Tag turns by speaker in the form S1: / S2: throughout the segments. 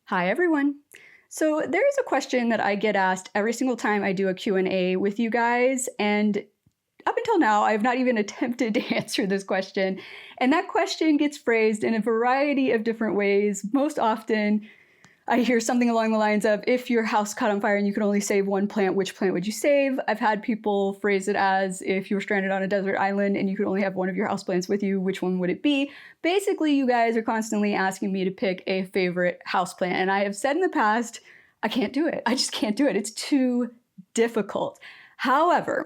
S1: Hi everyone. So there is a question that I get asked every single time I do a Q&A with you guys, and up until now I have not even attempted to answer this question. And that question gets phrased in a variety of different ways. Most often I hear something along the lines of, if your house caught on fire and you could only save one plant, which plant would you save? I've had people phrase it as, if you were stranded on a desert island and you could only have one of your houseplants with you, which one would it be? Basically, you guys are constantly asking me to pick a favorite houseplant. And I have said in the past, I can't do it. I just can't do it. It's too difficult. However,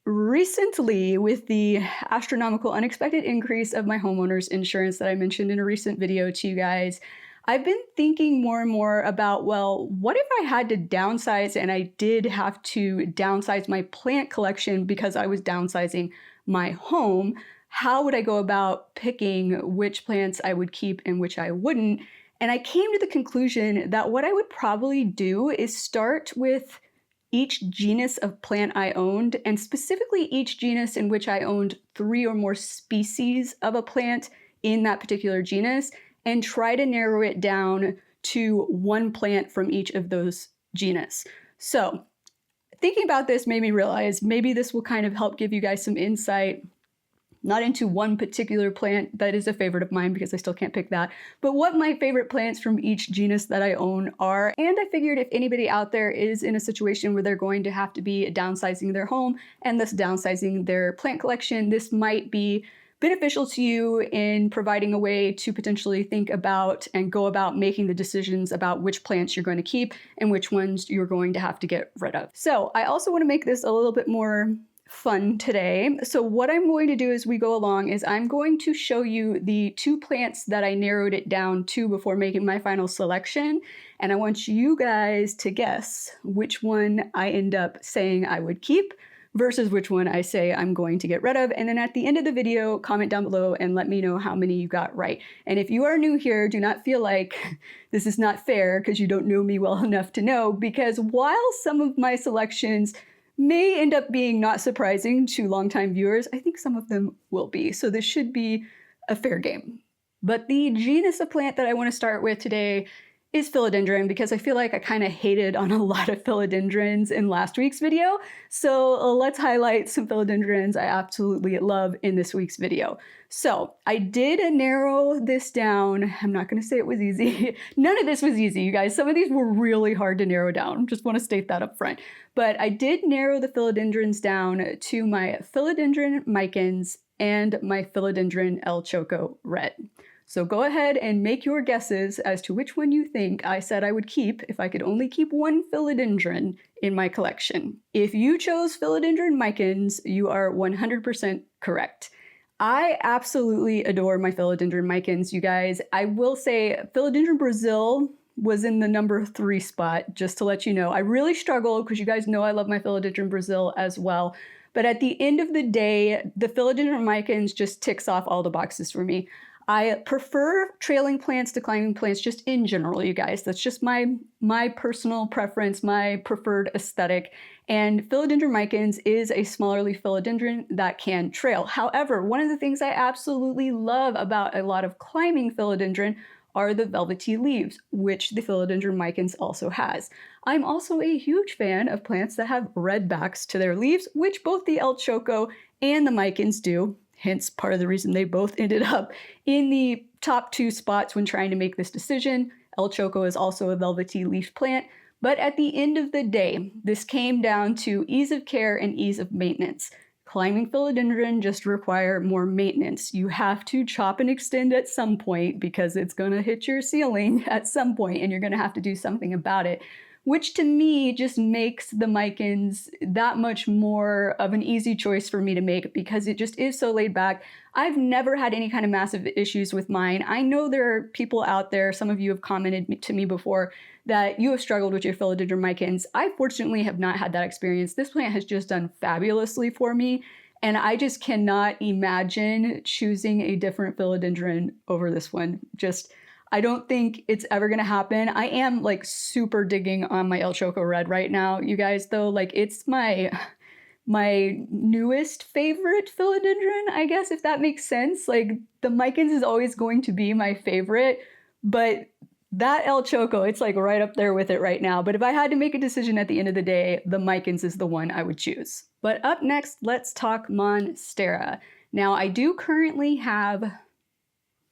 S1: recently, with the astronomical unexpected increase of my homeowner's insurance that I mentioned in a recent video to you guys, I've been thinking more and more about, well, what if I had to downsize and I did have to downsize my plant collection because I was downsizing my home? How would I go about picking which plants I would keep and which I wouldn't? And I came to the conclusion that what I would probably do is start with each genus of plant I owned, and specifically each genus in which I owned 3 or more species of a plant in that particular genus, and try to narrow it down to one plant from each of those genus. So thinking about this made me realize maybe this will kind of help give you guys some insight, not into one particular plant that is a favorite of mine because I still can't pick that, but what my favorite plants from each genus that I own are. And I figured if anybody out there is in a situation where they're going to have to be downsizing their home and thus downsizing their plant collection, this might be beneficial to you in providing a way to potentially think about and go about making the decisions about which plants you're going to keep and which ones you're going to have to get rid of. So I also want to make this a little bit more fun today. So what I'm going to do as we go along is I'm going to show you the 2 plants that I narrowed it down to before making my final selection. And I want you guys to guess which one I end up saying I would keep versus which one I say I'm going to get rid of. And then at the end of the video, comment down below and let me know how many you got right. And if you are new here, do not feel like this is not fair because you don't know me well enough to know, because while some of my selections may end up being not surprising to longtime viewers, I think some of them will be. So this should be a fair game. But the genus of plant that I want to start with today is philodendron, because I feel like I kind of hated on a lot of philodendrons in last week's video. So let's highlight some philodendrons I absolutely love in this week's video. So I did narrow this down. I'm not going to say it was easy. None of this was easy, you guys. Some of these were really hard to narrow down. Just want to state that up front. But I did narrow the philodendrons down to my philodendron micans and my philodendron El Choco red. So go ahead and make your guesses as to which one you think I said I would keep if I could only keep one philodendron in my collection. If you chose philodendron micans, you are 100% correct. I absolutely adore my philodendron micans, you guys. I will say philodendron Brazil was in the number 3 spot, just to let you know. I really struggled because you guys know I love my philodendron Brazil as well. But at the end of the day, the philodendron micans just ticks off all the boxes for me. I prefer trailing plants to climbing plants just in general, you guys. That's just my personal preference, my preferred aesthetic. And philodendron micans is a smaller leaf philodendron that can trail. However, one of the things I absolutely love about a lot of climbing philodendron are the velvety leaves, which the philodendron micans also has. I'm also a huge fan of plants that have red backs to their leaves, which both the El Choco and the micans do. Hence part of the reason they both ended up in the top 2 spots when trying to make this decision. El Choco is also a velvety leaf plant. But at the end of the day, this came down to ease of care and ease of maintenance. Climbing philodendron just require more maintenance. You have to chop and extend at some point because it's going to hit your ceiling at some point and you're going to have to do something about it, which to me just makes the micans that much more of an easy choice for me to make because it just is so laid back. I've never had any kind of massive issues with mine. I know there are people out there, some of you have commented to me before, that you have struggled with your philodendron micans. I fortunately have not had that experience. This plant has just done fabulously for me, and I just cannot imagine choosing a different philodendron over this one. I don't think it's ever gonna happen. I am like super digging on my El Choco red right now, you guys, though. Like it's my newest favorite philodendron, I guess, if that makes sense. Like the micans is always going to be my favorite, but That El Choco, it's like right up there with it right now. But if I had to make a decision at the end of the day, the Micans is the one I would choose. But up next, let's talk monstera. Now, I do currently have, I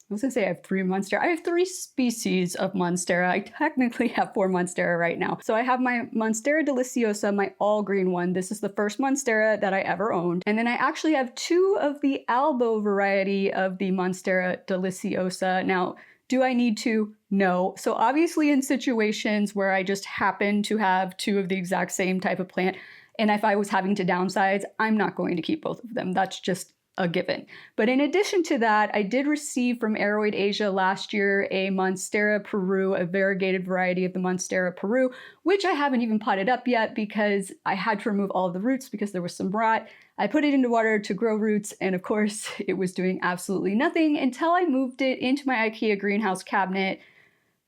S1: was gonna say I have 3 monstera. I have 3 species of monstera. I technically have 4 monstera right now. So I have my Monstera deliciosa, my all green one. This is the first monstera that I ever owned. And then I actually have 2 of the albo variety of the Monstera deliciosa. Now, do I need to? No. So obviously in situations where I just happen to have 2 of the exact same type of plant, and if I was having to downsize, I'm not going to keep both of them. That's just a given. But in addition to that, I did receive from Aroid Asia last year a Monstera Peru, a variegated variety of the Monstera Peru, which I haven't even potted up yet because I had to remove all of the roots because there was some rot. I put it into water to grow roots, and of course, it was doing absolutely nothing until I moved it into my IKEA greenhouse cabinet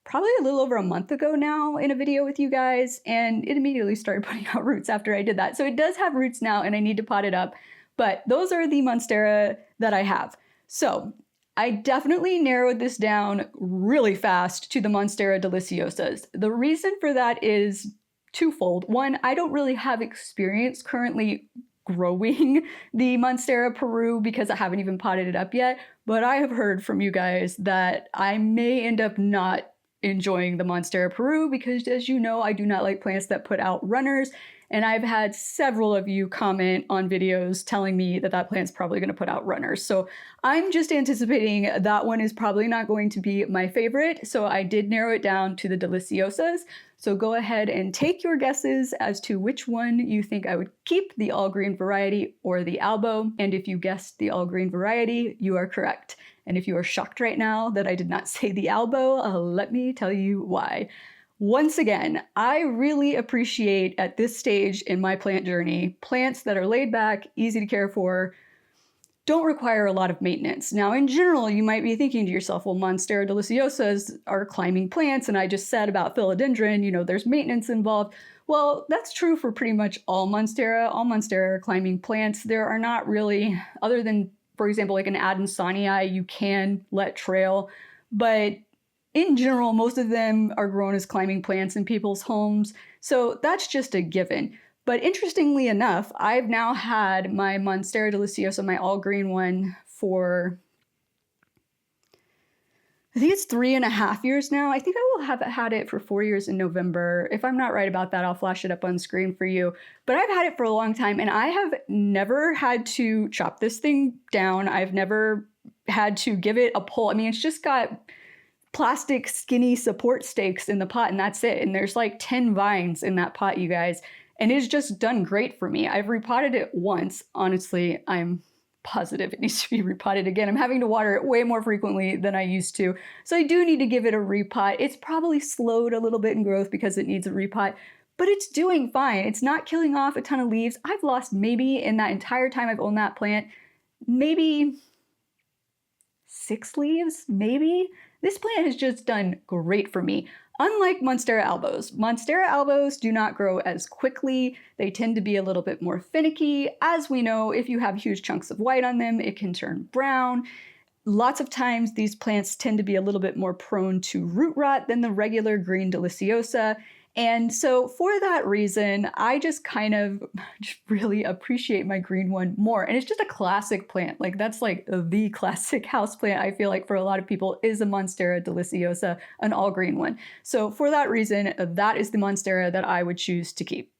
S1: probably a little over a month ago now in a video with you guys, and it immediately started putting out roots after I did that. So it does have roots now, and I need to pot it up. But those are the monstera that I have. So I definitely narrowed this down really fast to the Monstera deliciosas. The reason for that is twofold. One, I don't really have experience currently growing the Monstera Peru because I haven't even potted it up yet, but I have heard from you guys that I may end up not enjoying the Monstera Peru because, as you know, I do not like plants that put out runners. And I've had several of you comment on videos telling me that that plant's probably going to put out runners. So I'm just anticipating that one is probably not going to be my favorite. So I did narrow it down to the deliciosas. So go ahead and take your guesses as to which one you think I would keep, the all green variety or the albo. And if you guessed the all green variety, you are correct. And if you are shocked right now that I did not say the albo, let me tell you why. Once again, I really appreciate at this stage in my plant journey, plants that are laid back, easy to care for, don't require a lot of maintenance. Now, in general, you might be thinking to yourself, well, Monstera deliciosas are climbing plants, and I just said about philodendron, you know, there's maintenance involved. Well, that's true for pretty much all Monstera. All Monstera are climbing plants. There are not really, other than, for example, like an Adansonii, you can let trail, but in general, most of them are grown as climbing plants in people's homes, so that's just a given. But interestingly enough, I've now had my Monstera deliciosa, my all green one, for I think it's 3.5 years now. I think I will have had it for 4 years in November. If I'm not right about that, I'll flash it up on screen for you. But I've had it for a long time, and I have never had to chop this thing down. I've never had to give it a pull. I mean, it's just got plastic skinny support stakes in the pot, and that's it. And there's like 10 vines in that pot, you guys. And it's just done great for me. I've repotted it once. Honestly, I'm positive it needs to be repotted again. I'm having to water it way more frequently than I used to. So I do need to give it a repot. It's probably slowed a little bit in growth because it needs a repot, but it's doing fine. It's not killing off a ton of leaves. I've lost maybe in that entire time I've owned that plant, maybe 6 leaves, maybe. This plant has just done great for me. Unlike Monstera albos do not grow as quickly. They tend to be a little bit more finicky. As we know, if you have huge chunks of white on them, it can turn brown. Lots of times these plants tend to be a little bit more prone to root rot than the regular green deliciosa. And so for that reason, I just kind of really appreciate my green one more. And it's just a classic plant. Like that's like the classic house plant, I feel like for a lot of people, is a Monstera deliciosa, an all green one. So for that reason, that is the Monstera that I would choose to keep.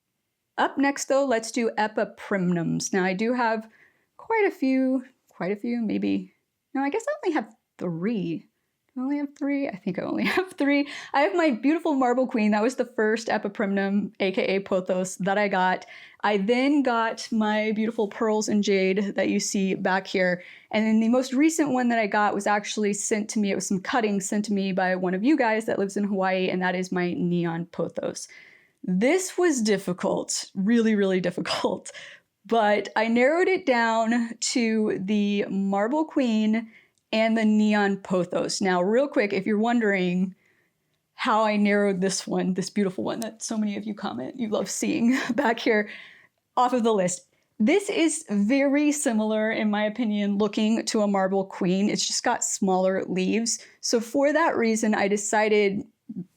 S1: Up next though, let's do epipremnums. Now I do have quite a few, maybe, no, I guess I only have 3. I only have 3? I think I only have 3. I have my beautiful marble queen. That was the first epipremnum, aka pothos, that I got. I then got my beautiful pearls and jade that you see back here. And then the most recent one that I got was actually sent to me. It was some cuttings sent to me by one of you guys that lives in Hawaii, and that is my neon pothos. This was difficult, really, really difficult. But I narrowed it down to the marble queen and the neon pothos. Now, real quick, if you're wondering how I narrowed this one, this beautiful one that so many of you comment you love seeing back here, off of the list. This is very similar, in my opinion, looking to a marble queen. It's just got smaller leaves. So for that reason, I decided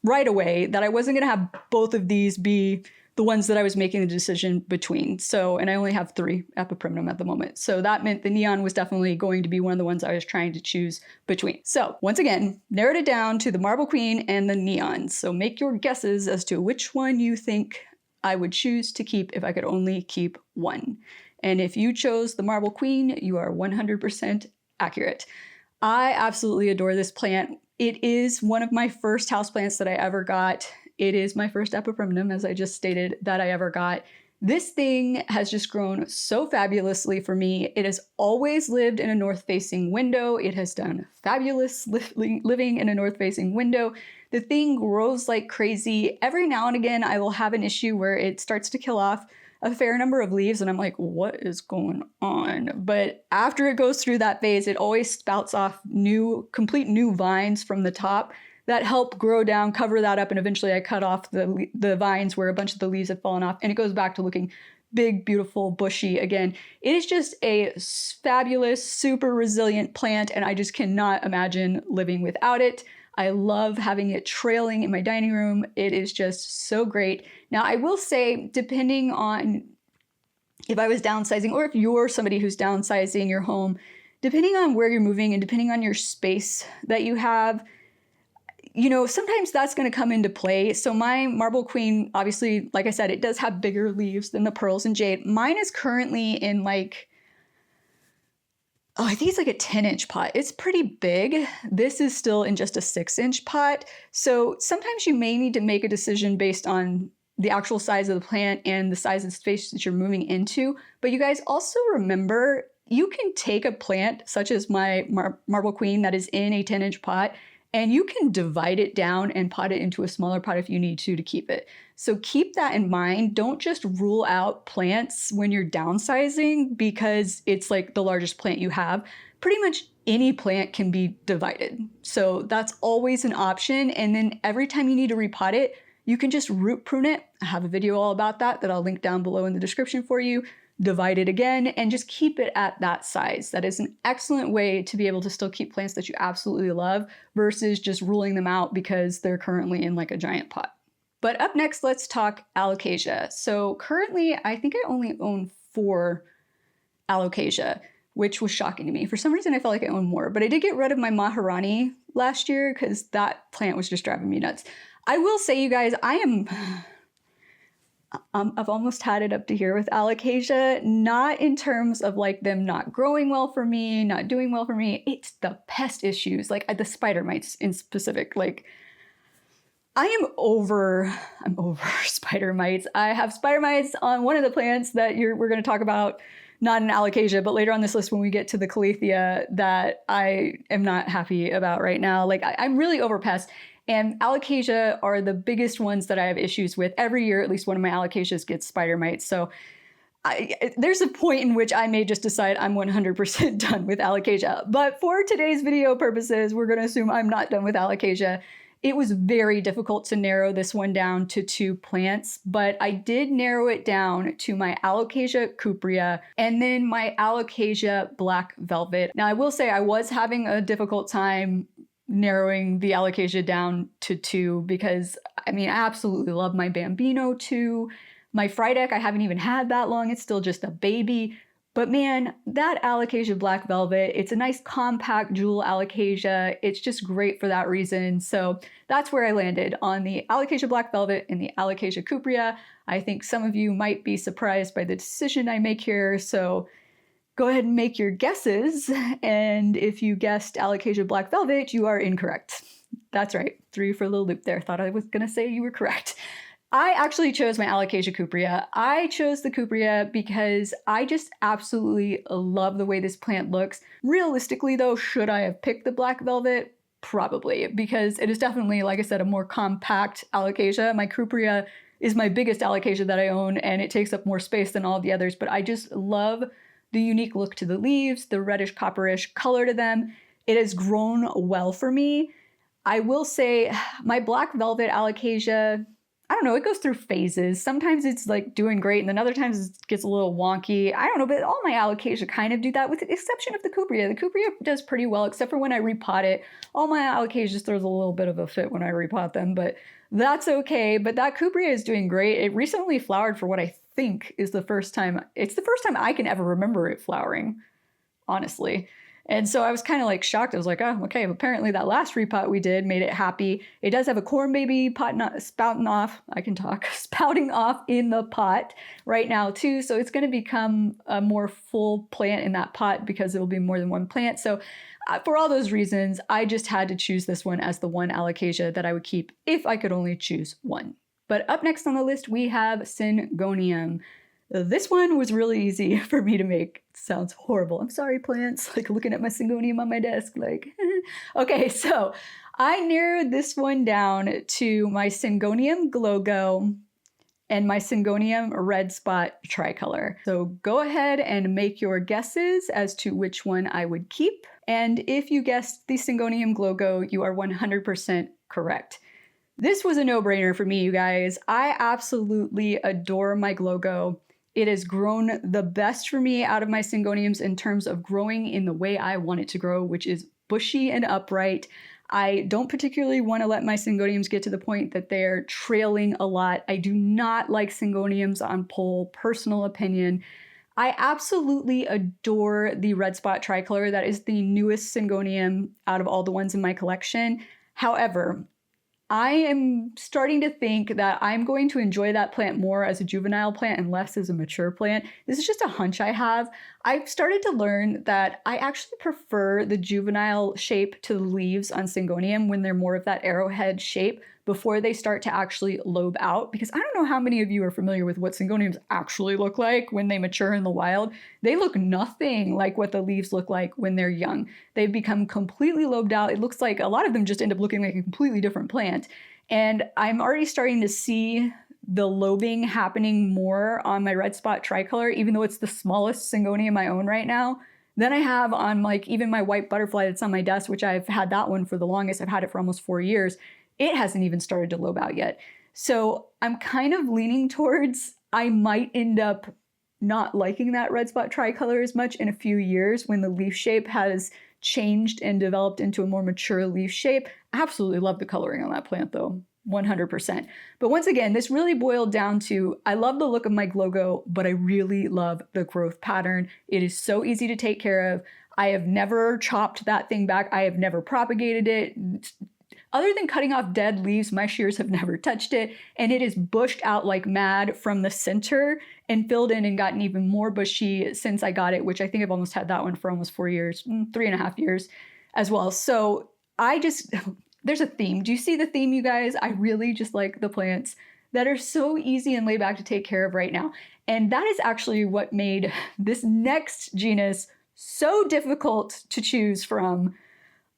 S1: right away that I wasn't going to have both of these be the ones that I was making the decision between. So, and I only have 3 epipremnum at the moment. So that meant the neon was definitely going to be one of the ones I was trying to choose between. So once again, narrowed it down to the Marble Queen and the neon. So make your guesses as to which one you think I would choose to keep if I could only keep one. And if you chose the Marble Queen, you are 100% accurate. I absolutely adore this plant. It is one of my first houseplants that I ever got. It is my first epipremnum, as I just stated, that I ever got. This thing has just grown so fabulously for me. It has always lived in a north-facing window. It has done fabulous living in a north-facing window. The thing grows like crazy. Every now and again, I will have an issue where it starts to kill off a fair number of leaves, and I'm like, what is going on? But after it goes through that phase, it always spouts off complete new vines from the top that help grow down, cover that up, and eventually I cut off the vines where a bunch of the leaves have fallen off, and it goes back to looking big, beautiful, bushy again. It is just a fabulous, super resilient plant, and I just cannot imagine living without it. I love having it trailing in my dining room. It is just so great. Now, I will say, depending on if I was downsizing or if you're somebody who's downsizing your home, depending on where you're moving and depending on your space that you have, you know, sometimes that's going to come into play. So my Marble Queen, obviously, like I said, it does have bigger leaves than the pearls and jade. Mine is currently in like, I think it's like a 10-inch pot. It's pretty big. This is still in just a 6-inch pot. So sometimes you may need to make a decision based on the actual size of the plant and the size of the space that you're moving into. But you guys also remember, you can take a plant such as my Marble Queen that is in a 10-inch pot, and you can divide it down and pot it into a smaller pot if you need to keep it. So keep that in mind. Don't just rule out plants when you're downsizing because it's like the largest plant you have. Pretty much any plant can be divided. So that's always an option. And then every time you need to repot it, you can just root prune it. I have a video all about that I'll link down below in the description for you. Divide it again and just keep it at that size. That is an excellent way to be able to still keep plants that you absolutely love versus just ruling them out because they're currently in like a giant pot. But up next, let's talk alocasia. So currently, I think I only own 4 alocasia, which was shocking to me. For some reason, I felt like I owned more, but I did get rid of my Maharani last year because that plant was just driving me nuts. I will say, you guys, I've almost had it up to here with alocasia, not in terms of like them not growing well for me, not doing well for me. It's the pest issues, like the spider mites in specific. Like I'm over spider mites. I have spider mites on one of the plants that we're going to talk about, not in alocasia, but later on this list when we get to the calathea that I am not happy about right now. Like I'm really over pests. And alocasia are the biggest ones that I have issues with. Every year, at least one of my alocasias gets spider mites. So there's a point in which I may just decide I'm 100% done with alocasia. But for today's video purposes, we're going to assume I'm not done with alocasia. It was very difficult to narrow this one down to 2 plants, but I did narrow it down to my alocasia cuprea and then my alocasia black velvet. Now, I will say I was having a difficult time narrowing the alocasia down to 2 because, I mean, I absolutely love my Bambino too. My Frydek, I haven't even had that long. It's still just a baby. But man, that alocasia black velvet, it's a nice compact jewel alocasia. It's just great for that reason. So that's where I landed on the alocasia black velvet and the alocasia cuprea. I think some of you might be surprised by the decision I make here. So go ahead and make your guesses, and if you guessed alocasia black velvet, you are incorrect. That's right, threw you for a little loop there. Thought I was gonna say you were correct. I actually chose my alocasia cuprea. I chose the cuprea because I just absolutely love the way this plant looks. Realistically though, should I have picked the black velvet? Probably, because it is definitely, like I said, a more compact alocasia. My cuprea is my biggest alocasia that I own, and it takes up more space than all the others, but I just love the unique look to the leaves, the reddish copperish color to them. It has grown well for me. I will say my black velvet alocasia, I don't know, it goes through phases. Sometimes it's like doing great, and then other times it gets a little wonky. I don't know, but all my alocasia kind of do that, with the exception of the cuprea. The cuprea does pretty well, except for when I repot it. All my alocasia throws a little bit of a fit when I repot them, but that's okay. But that cuprea is doing great. It recently flowered for what I think is the first time. It's the first time I can ever remember it flowering, honestly. And so I was kind of like shocked. I was like, oh, okay, apparently that last repot we did made it happy. It does have a corn baby spouting off in the pot right now too. So it's going to become a more full plant in that pot because it will be more than one plant. So for all those reasons, I just had to choose this one as the one alocasia that I would keep if I could only choose one. But up next on the list, we have syngonium. This one was really easy for me to make. It sounds horrible. I'm sorry, plants. Like looking at my syngonium on my desk, like, okay, so I narrowed this one down to my syngonium glogo and my syngonium red spot tricolor. So go ahead and make your guesses as to which one I would keep. And if you guessed the syngonium glogo, you are 100% correct. This was a no-brainer for me, you guys. I absolutely adore my glogo. It has grown the best for me out of my syngoniums in terms of growing in the way I want it to grow, which is bushy and upright. I don't particularly want to let my syngoniums get to the point that they're trailing a lot. I do not like syngoniums on pole, personal opinion. I absolutely adore the red spot tricolor. That is the newest syngonium out of all the ones in my collection. However, I am starting to think that I'm going to enjoy that plant more as a juvenile plant and less as a mature plant. This is just a hunch I have. I've started to learn that I actually prefer the juvenile shape to the leaves on syngonium when they're more of that arrowhead shape before they start to actually lobe out, because I don't know how many of you are familiar with what syngoniums actually look like when they mature in the wild. They look nothing like what the leaves look like when they're young. They've become completely lobed out. It looks like a lot of them just end up looking like a completely different plant. And I'm already starting to see the lobing happening more on my red spot tricolor, even though it's the smallest syngonium I own right now. Then I have on like even my white butterfly that's on my desk, which I've had that one for the longest. I've had it for almost 4 years. It hasn't even started to lobe out yet. So I'm kind of leaning towards I might end up not liking that red spot tricolor as much in a few years when the leaf shape has changed and developed into a more mature leaf shape. I absolutely love the coloring on that plant though, 100%. But once again, this really boiled down to, I love the look of my glogo, but I really love the growth pattern. It is so easy to take care of. I have never chopped that thing back. I have never propagated it. Other than cutting off dead leaves, my shears have never touched it, and it is bushed out like mad from the center and filled in and gotten even more bushy since I got it, which I think I've almost had that one for almost 4 years, 3.5 years as well. So there's a theme. Do you see the theme, you guys? I really just like the plants that are so easy and laid back to take care of right now. And that is actually what made this next genus so difficult to choose from.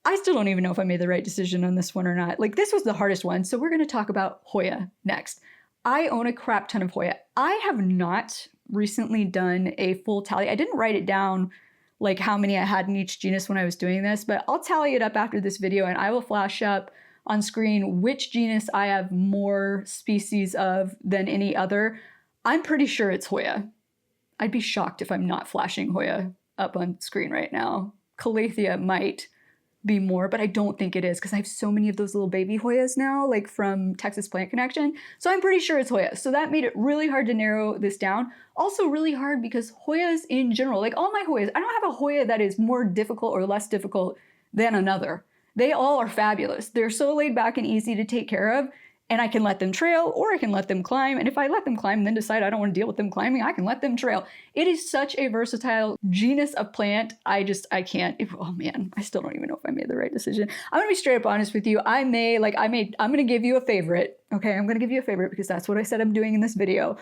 S1: I still don't even know if I made the right decision on this one or not. Like, this was the hardest one. So we're going to talk about Hoya next. I own a crap ton of Hoya. I have not recently done a full tally. I didn't write it down like how many I had in each genus when I was doing this, but I'll tally it up after this video and I will flash up on screen which genus I have more species of than any other. I'm pretty sure it's Hoya. I'd be shocked if I'm not flashing Hoya up on screen right now. Calathea might be more, but I don't think it is because I have so many of those little baby Hoyas now, like from Texas Plant Connection. So I'm pretty sure it's Hoya. So that made it really hard to narrow this down. Also really hard because Hoyas in general, like all my Hoyas, I don't have a Hoya that is more difficult or less difficult than another. They all are fabulous. They're so laid back and easy to take care of, and I can let them trail or I can let them climb. And if I let them climb and then decide I don't want to deal with them climbing, I can let them trail. It is such a versatile genus of plant. I can't. Oh man, I still don't even know if I made the right decision. I'm gonna be straight up honest with you. I'm gonna give you a favorite. Okay, I'm gonna give you a favorite because that's what I said I'm doing in this video.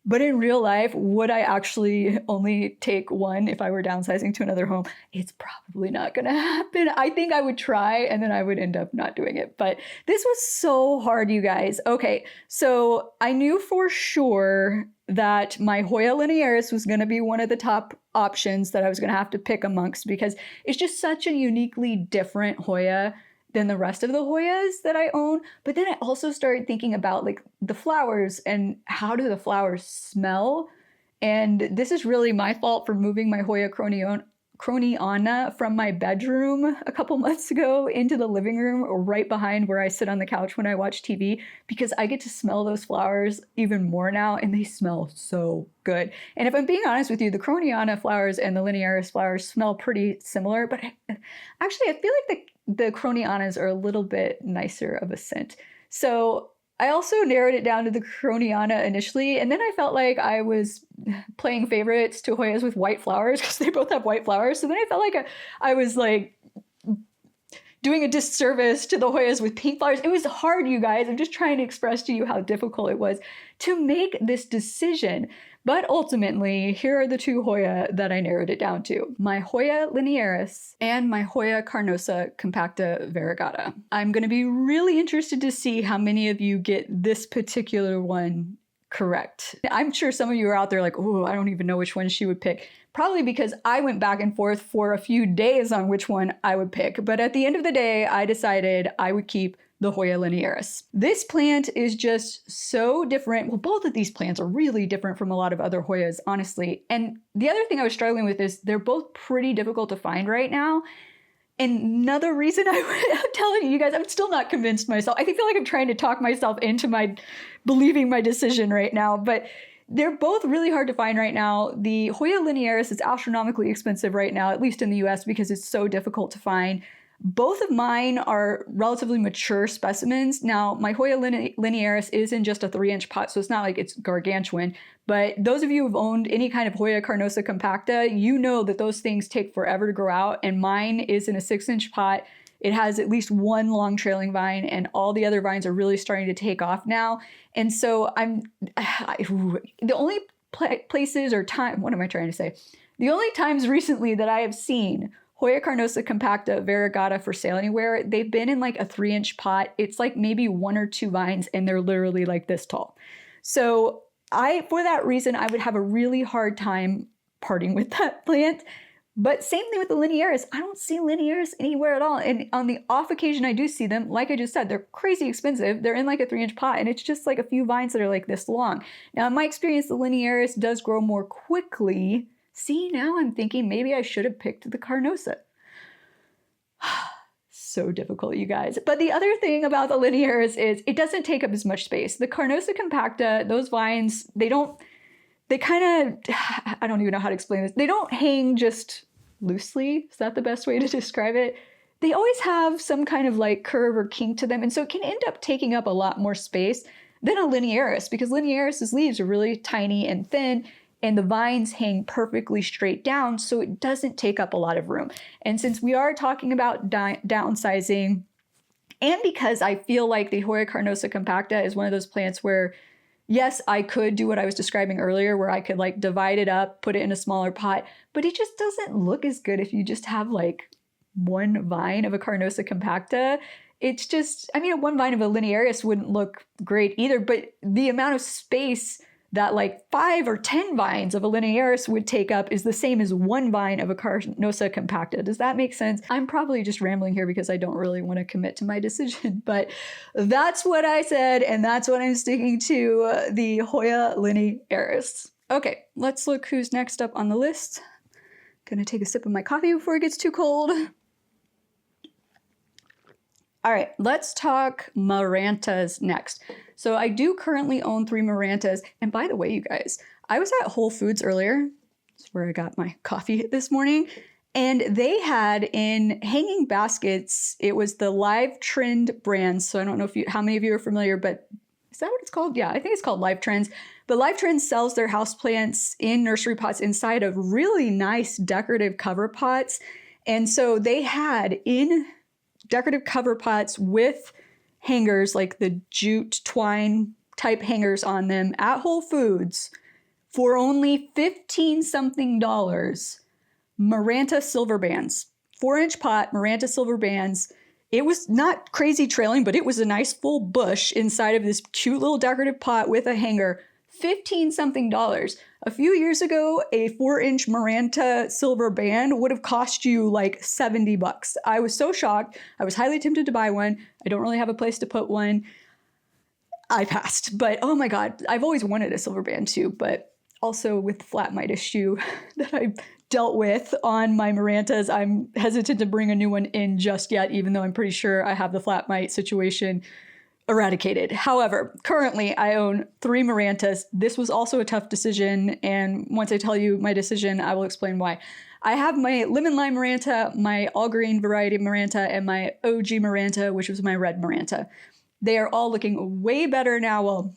S1: But in real life, would I actually only take one if I were downsizing to another home? It's probably not gonna happen. I think I would try and then I would end up not doing it. But this was so hard, you guys. Okay, so I knew for sure that my Hoya linearis was gonna be one of the top options that I was gonna have to pick amongst because it's just such a uniquely different Hoya than the rest of the Hoyas that I own. But then I also started thinking about like the flowers and how do the flowers smell? And this is really my fault for moving my Hoya croniana from my bedroom a couple months ago into the living room right behind where I sit on the couch when I watch TV, because I get to smell those flowers even more now and they smell so good. And if I'm being honest with you, the croniana flowers and the linearis flowers smell pretty similar, but actually I feel like the cronianas are a little bit nicer of a scent. So I also narrowed it down to the croniana initially, and then I felt like I was playing favorites to Hoyas with white flowers because they both have white flowers. So then I felt like I was like doing a disservice to the Hoyas with pink flowers. It was hard, you guys. I'm just trying to express to you how difficult it was to make this decision. But ultimately, here are the two Hoya that I narrowed it down to. My Hoya linearis and my Hoya carnosa compacta variegata. I'm going to be really interested to see how many of you get this particular one correct. I'm sure some of you are out there like, oh, I don't even know which one she would pick. Probably because I went back and forth for a few days on which one I would pick. But at the end of the day, I decided I would keep the Hoya linearis. This plant is just so different. Well, both of these plants are really different from a lot of other Hoyas, honestly. And the other thing I was struggling with is they're both pretty difficult to find right now. And another reason I'm telling you guys, I'm still not convinced myself. I feel like I'm trying to talk myself into believing my decision right now, but they're both really hard to find right now. The Hoya linearis is astronomically expensive right now, at least in the US, because it's so difficult to find. Both of mine are relatively mature specimens. Now, my Hoya linearis is in just a 3-inch pot, so it's not like it's gargantuan. But those of you who've owned any kind of Hoya carnosa compacta, you know that those things take forever to grow out. And mine is in a 6-inch pot. It has at least one long trailing vine, and all the other vines are really starting to take off now. And so the only places or time, what am I trying to say? The only times recently that I have seen Hoya carnosa compacta variegata for sale anywhere, they've been in like a 3-inch pot. It's like maybe 1 or 2 vines and they're literally like this tall. So for that reason, I would have a really hard time parting with that plant. But same thing with the linearis. I don't see linearis anywhere at all. And on the off occasion I do see them, like I just said, they're crazy expensive. They're in like a 3-inch pot and it's just like a few vines that are like this long. Now in my experience, the linearis does grow more quickly. See, now I'm thinking maybe I should have picked the carnosa. So difficult, you guys. But the other thing about the linearis is it doesn't take up as much space. The carnosa compacta, those vines, I don't even know how to explain this. They don't hang just loosely. Is that the best way to describe it? They always have some kind of like curve or kink to them. And so it can end up taking up a lot more space than a linearis, because linearis's leaves are really tiny and thin, and the vines hang perfectly straight down, so it doesn't take up a lot of room. And since we are talking about downsizing, and because I feel like the Hoya carnosa compacta is one of those plants where, yes, I could do what I was describing earlier, where I could like divide it up, put it in a smaller pot, but it just doesn't look as good if you just have like one vine of a carnosa compacta. It's just, I mean, one vine of a linearis wouldn't look great either, but the amount of space that like 5 or 10 vines of a linearis would take up is the same as one vine of a carnosa compacta. Does that make sense? I'm probably just rambling here because I don't really want to commit to my decision, but that's what I said, and that's what I'm sticking to, the Hoya linearis. Okay, let's look who's next up on the list. Gonna take a sip of my coffee before it gets too cold. All right, let's talk marantas next. So I do currently own 3 marantas. And by the way, you guys, I was at Whole Foods earlier. That's where I got my coffee this morning. And they had in hanging baskets, it was the Live Trend brand. So I don't know how many of you are familiar, but is that what it's called? Yeah, I think it's called Live Trends. But Live Trends sells their houseplants in nursery pots inside of really nice decorative cover pots. And so they had in decorative cover pots with hangers, like the jute twine type hangers on them at Whole Foods for only $15 something, Maranta silver bands, 4-inch pot Maranta silver bands. It was not crazy trailing, but it was a nice full bush inside of this cute little decorative pot with a hanger. $15 something. A few years ago, a 4-inch maranta silver band would have cost you like $70. I was so shocked. I was highly tempted to buy one. I don't really have a place to put one. I passed, but oh my God, I've always wanted a silver band too, but also with the flat mite issue that I've dealt with on my marantas, I'm hesitant to bring a new one in just yet, even though I'm pretty sure I have the flat mite situation eradicated. However, currently I own 3 marantas. This was also a tough decision, and once I tell you my decision, I will explain why. I have my lemon lime maranta, my all green variety maranta, and my OG maranta, which was my red maranta. They are all looking way better now. Well,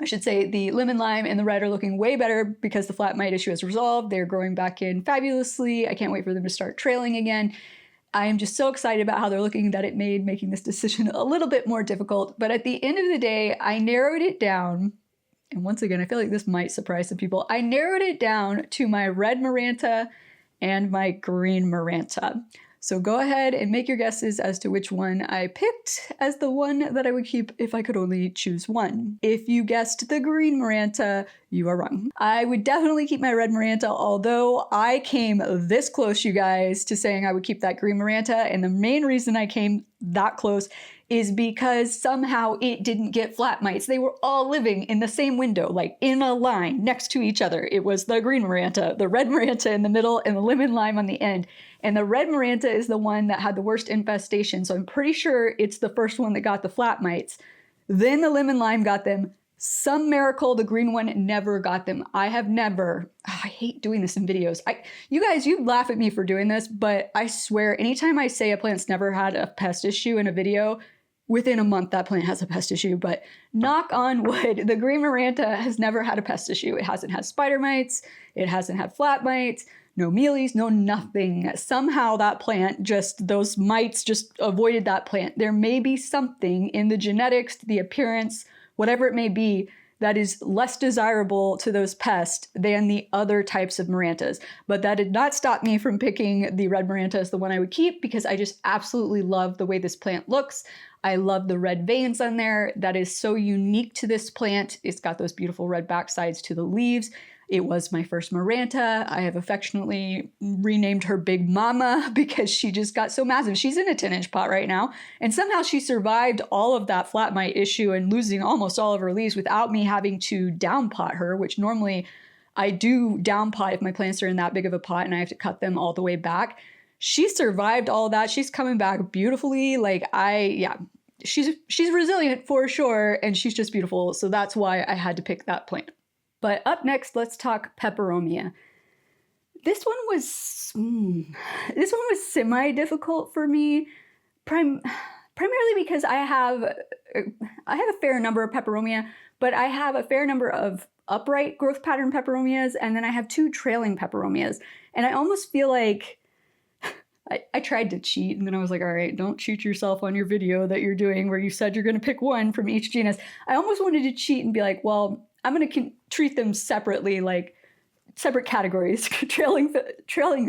S1: I should say the lemon lime and the red are looking way better because the flat mite issue is resolved. They're growing back in fabulously. I can't wait for them to start trailing again. I am just so excited about how they're looking that it made making this decision a little bit more difficult. But at the end of the day, I narrowed it down. And once again, I feel like this might surprise some people. I narrowed it down to my red maranta and my green maranta. So go ahead and make your guesses as to which one I picked as the one that I would keep if I could only choose one. If you guessed the green maranta, you are wrong. I would definitely keep my red maranta, although I came this close, you guys, to saying I would keep that green maranta. And the main reason I came that close is because somehow it didn't get flat mites. They were all living in the same window, like in a line next to each other. It was the green maranta, the red maranta in the middle, and the lemon lime on the end. And the red maranta is the one that had the worst infestation. So I'm pretty sure it's the first one that got the flat mites. Then the lemon lime got them. Some miracle, the green one never got them. I have never, I hate doing this in videos. You guys, you laugh at me for doing this, but I swear anytime I say a plant's never had a pest issue in a video, within a month, that plant has a pest issue. But knock on wood, the green maranta has never had a pest issue. It hasn't had spider mites. It hasn't had flat mites, no mealies, no nothing. Somehow that plant those mites just avoided that plant. There may be something in the genetics, the appearance, whatever it may be, that is less desirable to those pests than the other types of marantas. But that did not stop me from picking the red maranta as the one I would keep because I just absolutely love the way this plant looks. I love the red veins on there. That is so unique to this plant. It's got those beautiful red backsides to the leaves. It was my first maranta. I have affectionately renamed her Big Mama because she just got so massive. She's in a 10-inch pot right now. And somehow she survived all of that flat mite issue and losing almost all of her leaves without me having to down pot her, which normally I do down pot if my plants are in that big of a pot and I have to cut them all the way back. She survived all of that. She's coming back beautifully. She's resilient for sure. And she's just beautiful. So that's why I had to pick that plant. But up next, let's talk peperomia. This one was semi-difficult for me, primarily because I have a fair number of peperomia, but I have a fair number of upright growth pattern peperomias, and then I have 2 trailing peperomias. And I almost feel like I tried to cheat, and then I was like, all right, don't cheat yourself on your video that you're doing where you said you're going to pick one from each genus. I almost wanted to cheat and be like, well, I'm going to treat them separately, like separate categories. trailing,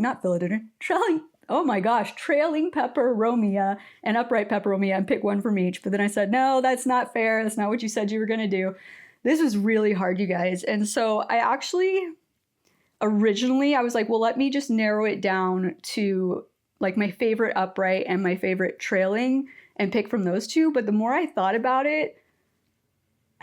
S1: not philodendron, oh my gosh, trailing peperomia and upright peperomia, and pick one from each. But then I said, no, that's not fair. That's not what you said you were going to do. This was really hard, you guys. And so originally I was like, well, let me just narrow it down to like my favorite upright and my favorite trailing and pick from those 2. But the more I thought about it,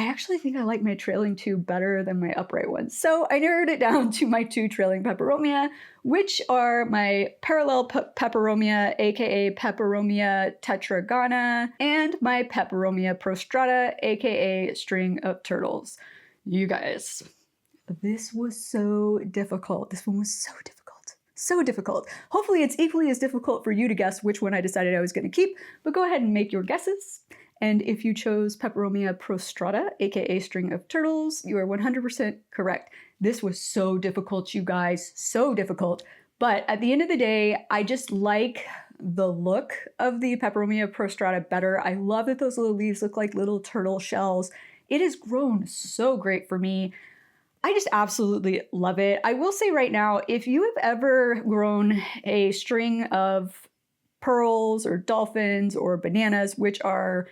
S1: I actually think I like my trailing 2 better than my upright ones. So I narrowed it down to my 2 trailing peperomia, which are my parallel peperomia, aka peperomia tetragona, and my peperomia prostrata, aka string of turtles. You guys, this was so difficult. This one was so difficult. So difficult. Hopefully it's equally as difficult for you to guess which one I decided I was going to keep, but go ahead and make your guesses. And if you chose peperomia prostrata, aka string of turtles, you are 100% correct. This was so difficult, you guys, so difficult. But at the end of the day, I just like the look of the peperomia prostrata better. I love that those little leaves look like little turtle shells. It has grown so great for me. I just absolutely love it. I will say right now, if you have ever grown a string of pearls or dolphins or bananas, which are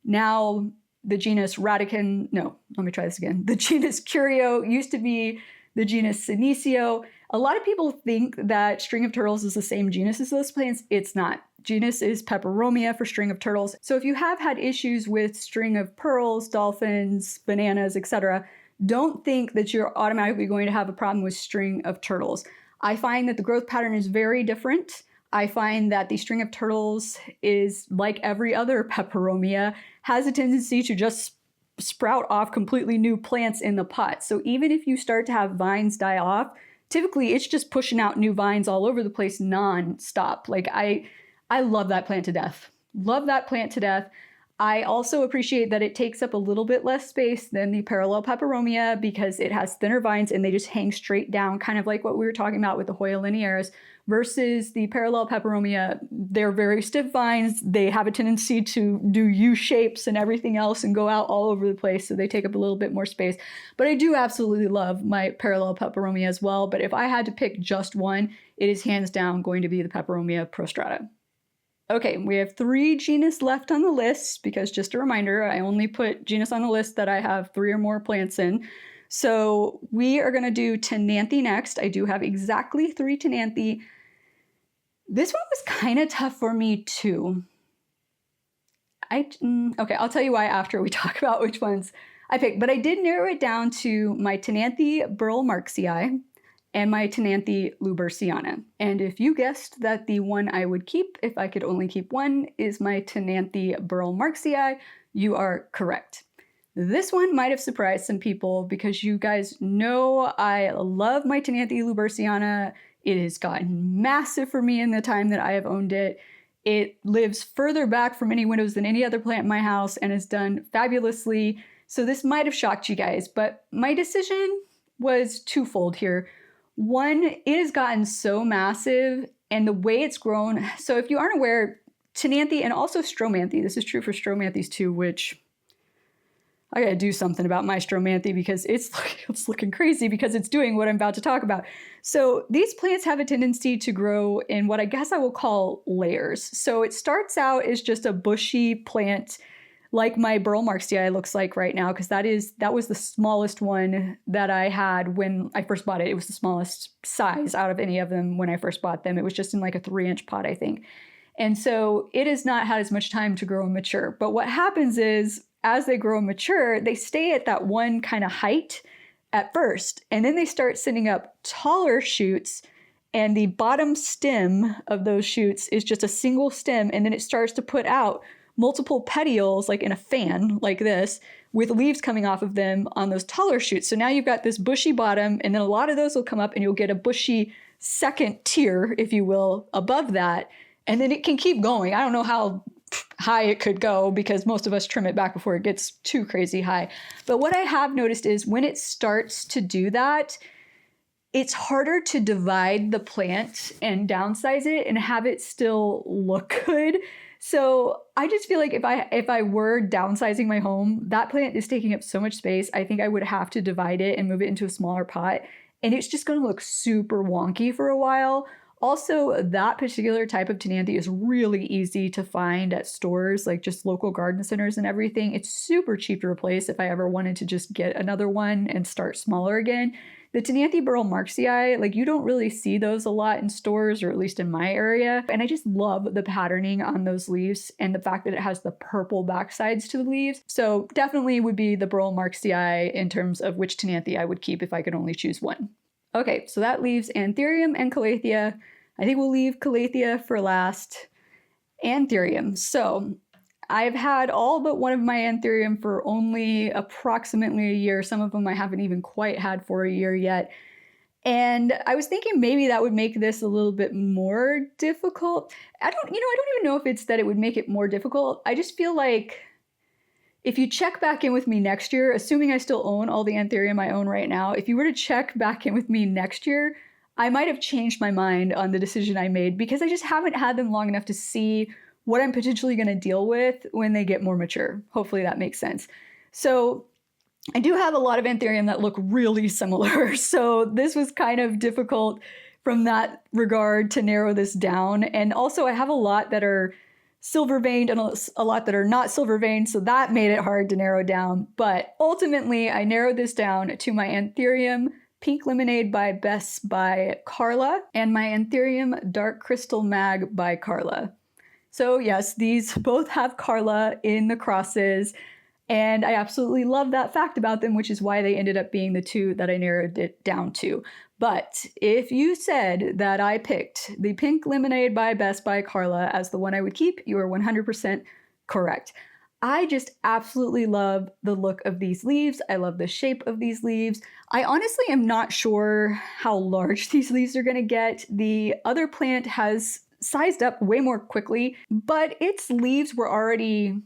S1: now the genus Radicin. No, let me try this again. The genus Curio used to be the genus Senecio. A lot of people think that string of turtles is the same genus as those plants. It's not. Genus is peperomia for string of turtles. So if you have had issues with string of pearls, dolphins, bananas, etc., don't think that you're automatically going to have a problem with string of turtles. I find that the growth pattern is very different. I find that the string of turtles is, like every other peperomia, has a tendency to just sprout off completely new plants in the pot. So even if you start to have vines die off, typically it's just pushing out new vines all over the place non-stop. Like I love that plant to death. Love that plant to death. I also appreciate that it takes up a little bit less space than the parallel peperomia because it has thinner vines and they just hang straight down, kind of like what we were talking about with the Hoya linearis, versus the parallel peperomia. They're very stiff vines. They have a tendency to do U shapes and everything else and go out all over the place, so they take up a little bit more space. But I do absolutely love my parallel peperomia as well. But if I had to pick just one, it is hands down going to be the peperomia prostrata. Okay, we have 3 genus left on the list because, just a reminder, I only put genus on the list that I have 3 or more plants in. So we are going to do ctenanthe next. I do have exactly 3 ctenanthe. This one was kind of tough for me too. Okay, I'll tell you why after we talk about which ones I picked. But I did narrow it down to my ctenanthe burl-marxii and my ctenanthe luberciana. And if you guessed that the one I would keep, if I could only keep one, is my ctenanthe burl-marxii, you are correct. This one might have surprised some people because you guys know I love my ctenanthe luberciana. It has gotten massive for me in the time that I have owned it. It lives further back from any windows than any other plant in my house and has done fabulously. So this might have shocked you guys, but my decision was twofold here. One, it has gotten so massive and the way it's grown. So if you aren't aware, ctenanthe and also stromanthe, this is true for stromanthes too, which I gotta do something about my stromanthe because it's looking crazy because it's doing what I'm about to talk about. So these plants have a tendency to grow in what I guess I will call layers. So it starts out as just a bushy plant like my burl-marxii looks like right now, because that was the smallest one that I had when I first bought it. It was the smallest size out of any of them when I first bought them. It was just in like a 3-inch pot, I think. And so it has not had as much time to grow and mature. But what happens is, as they grow and mature, they stay at that one kind of height at first, and then they start sending up taller shoots, and the bottom stem of those shoots is just a single stem, and then it starts to put out multiple petioles, like in a fan, like this, with leaves coming off of them on those taller shoots. So now you've got this bushy bottom, and then a lot of those will come up, and you'll get a bushy second tier, if you will, above that, and then it can keep going. I don't know how high it could go because most of us trim it back before it gets too crazy high. But what I have noticed is when it starts to do that, it's harder to divide the plant and downsize it and have it still look good. So I just feel like if I were downsizing my home, that plant is taking up so much space. I think I would have to divide it and move it into a smaller pot. And it's just going to look super wonky for a while. Also, that particular type of ctenanthe is really easy to find at stores, like just local garden centers and everything. It's super cheap to replace if I ever wanted to just get another one and start smaller again. The ctenanthe burl-marxii, like you don't really see those a lot in stores, or at least in my area. And I just love the patterning on those leaves and the fact that it has the purple backsides to the leaves. So definitely would be the burl-marxii in terms of which ctenanthe I would keep if I could only choose one. Okay, so that leaves anthurium and calathea. I think we'll leave calathea for last. Anthurium. So I've had all but one of my anthurium for only approximately a year. Some of them I haven't even quite had for a year yet. And I was thinking maybe that would make this a little bit more difficult. I don't even know if it's that it would make it more difficult. I just feel like if you check back in with me next year, assuming I still own all the anthurium I own right now, if you were to check back in with me next year, I might have changed my mind on the decision I made because I just haven't had them long enough to see what I'm potentially going to deal with when they get more mature. Hopefully that makes sense. So I do have a lot of anthurium that look really similar. So this was kind of difficult from that regard to narrow this down. And also I have a lot that are silver veined and a lot that are not silver veined, so that made it hard to narrow down. But ultimately, I narrowed this down to my anthurium Pink Lemonade by Bess by Carla and my anthurium Dark Crystal Mag by Carla. So yes, these both have Carla in the crosses, and I absolutely love that fact about them, which is why they ended up being the two that I narrowed it down to. But if you said that I picked the Pink Lemonade by Bess by Carla as the one I would keep, you are 100% correct. I just absolutely love the look of these leaves. I love the shape of these leaves. I honestly am not sure how large these leaves are going to get. The other plant has sized up way more quickly, but its leaves were already,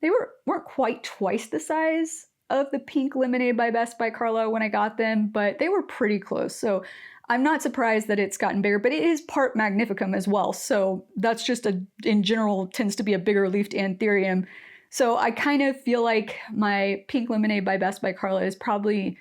S1: weren't quite twice the size of the Pink Lemonade by Bess by Carla when I got them, but they were pretty close. So I'm not surprised that it's gotten bigger, but it is part magnificum as well. So that's just in general, tends to be a bigger leafed anthurium. So I kind of feel like my Pink Lemonade by Bess by Carla is probably,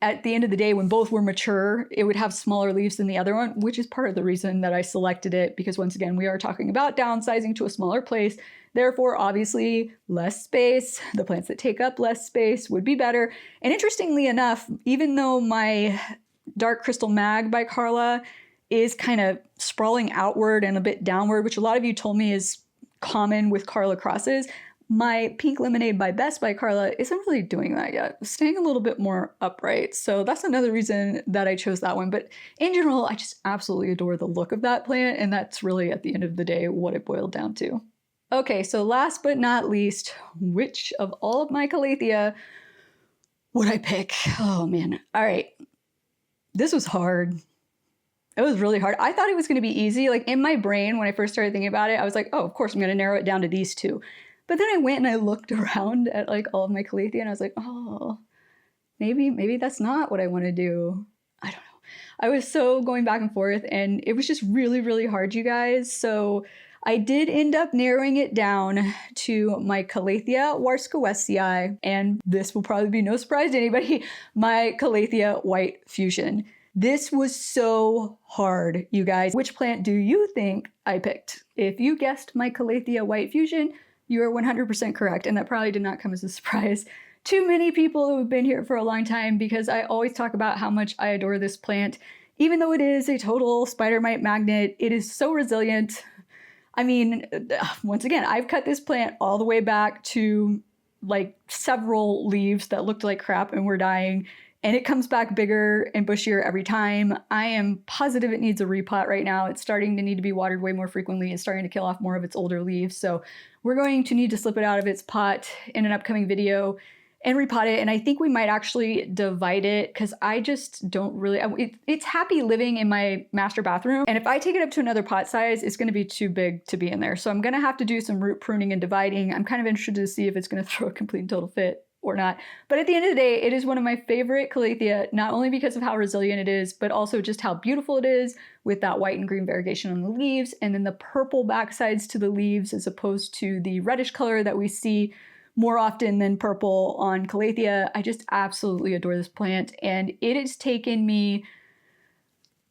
S1: at the end of the day, when both were mature, it would have smaller leaves than the other one, which is part of the reason that I selected it, because once again, we are talking about downsizing to a smaller place. Therefore, obviously, less space. The plants that take up less space would be better. And interestingly enough, even though my Dark Crystal Mag by Carla is kind of sprawling outward and a bit downward, which a lot of you told me is common with Carla crosses, my Pink Lemonade by Bess by Carla isn't really doing that yet. It's staying a little bit more upright. So that's another reason that I chose that one. But in general, I just absolutely adore the look of that plant. And that's really, at the end of the day, what it boiled down to. Okay, so last but not least, which of all of my calathea would I pick? Oh man. All right. This was hard. It was really hard. I thought it was going to be easy. Like in my brain, when I first started thinking about it, I was like, oh, of course, I'm going to narrow it down to these two. But then I went and I looked around at like all of my calathea and I was like, oh, maybe that's not what I want to do. I don't know. I was so going back and forth and it was just really, really hard, you guys. So I did end up narrowing it down to my Calathea warskawesii, and this will probably be no surprise to anybody, my Calathea white fusion. This was so hard, you guys. Which plant do you think I picked? If you guessed my Calathea white fusion, you are 100% correct, and that probably did not come as a surprise to many people who have been here for a long time, because I always talk about how much I adore this plant. Even though it is a total spider mite magnet, it is so resilient. I mean, once again, I've cut this plant all the way back to like several leaves that looked like crap and were dying, and it comes back bigger and bushier every time. I am positive it needs a repot right now. It's starting to need to be watered way more frequently. It's starting to kill off more of its older leaves. So we're going to need to slip it out of its pot in an upcoming video and repot it. And I think we might actually divide it, because I just don't really, it's happy living in my master bathroom. And if I take it up to another pot size, it's going to be too big to be in there. So I'm going to have to do some root pruning and dividing. I'm kind of interested to see if it's going to throw a complete and total fit or not. But at the end of the day, it is one of my favorite calathea, not only because of how resilient it is, but also just how beautiful it is with that white and green variegation on the leaves, and then the purple backsides to the leaves as opposed to the reddish color that we see more often than purple on calathea. I just absolutely adore this plant, and it has taken me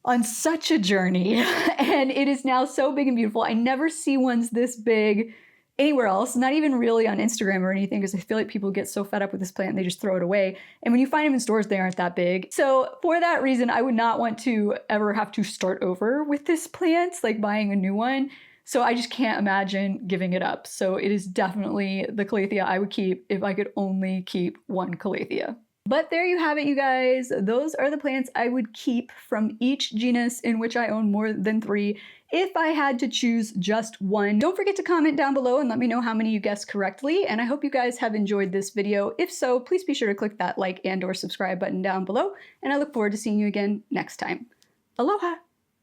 S1: on such a journey, and it is now so big and beautiful. I never see ones this big anywhere else, not even really on Instagram or anything, because I feel like people get so fed up with this plant and they just throw it away. And when you find them in stores, they aren't that big. So for that reason, I would not want to ever have to start over with this plant, like buying a new one. So I just can't imagine giving it up. So it is definitely the calathea I would keep if I could only keep one calathea. But there you have it, you guys. Those are the plants I would keep from each genus in which I own more than 3 if I had to choose just one. Don't forget to comment down below and let me know how many you guessed correctly. And I hope you guys have enjoyed this video. If so, please be sure to click that like and/or subscribe button down below. And I look forward to seeing you again next time. Aloha!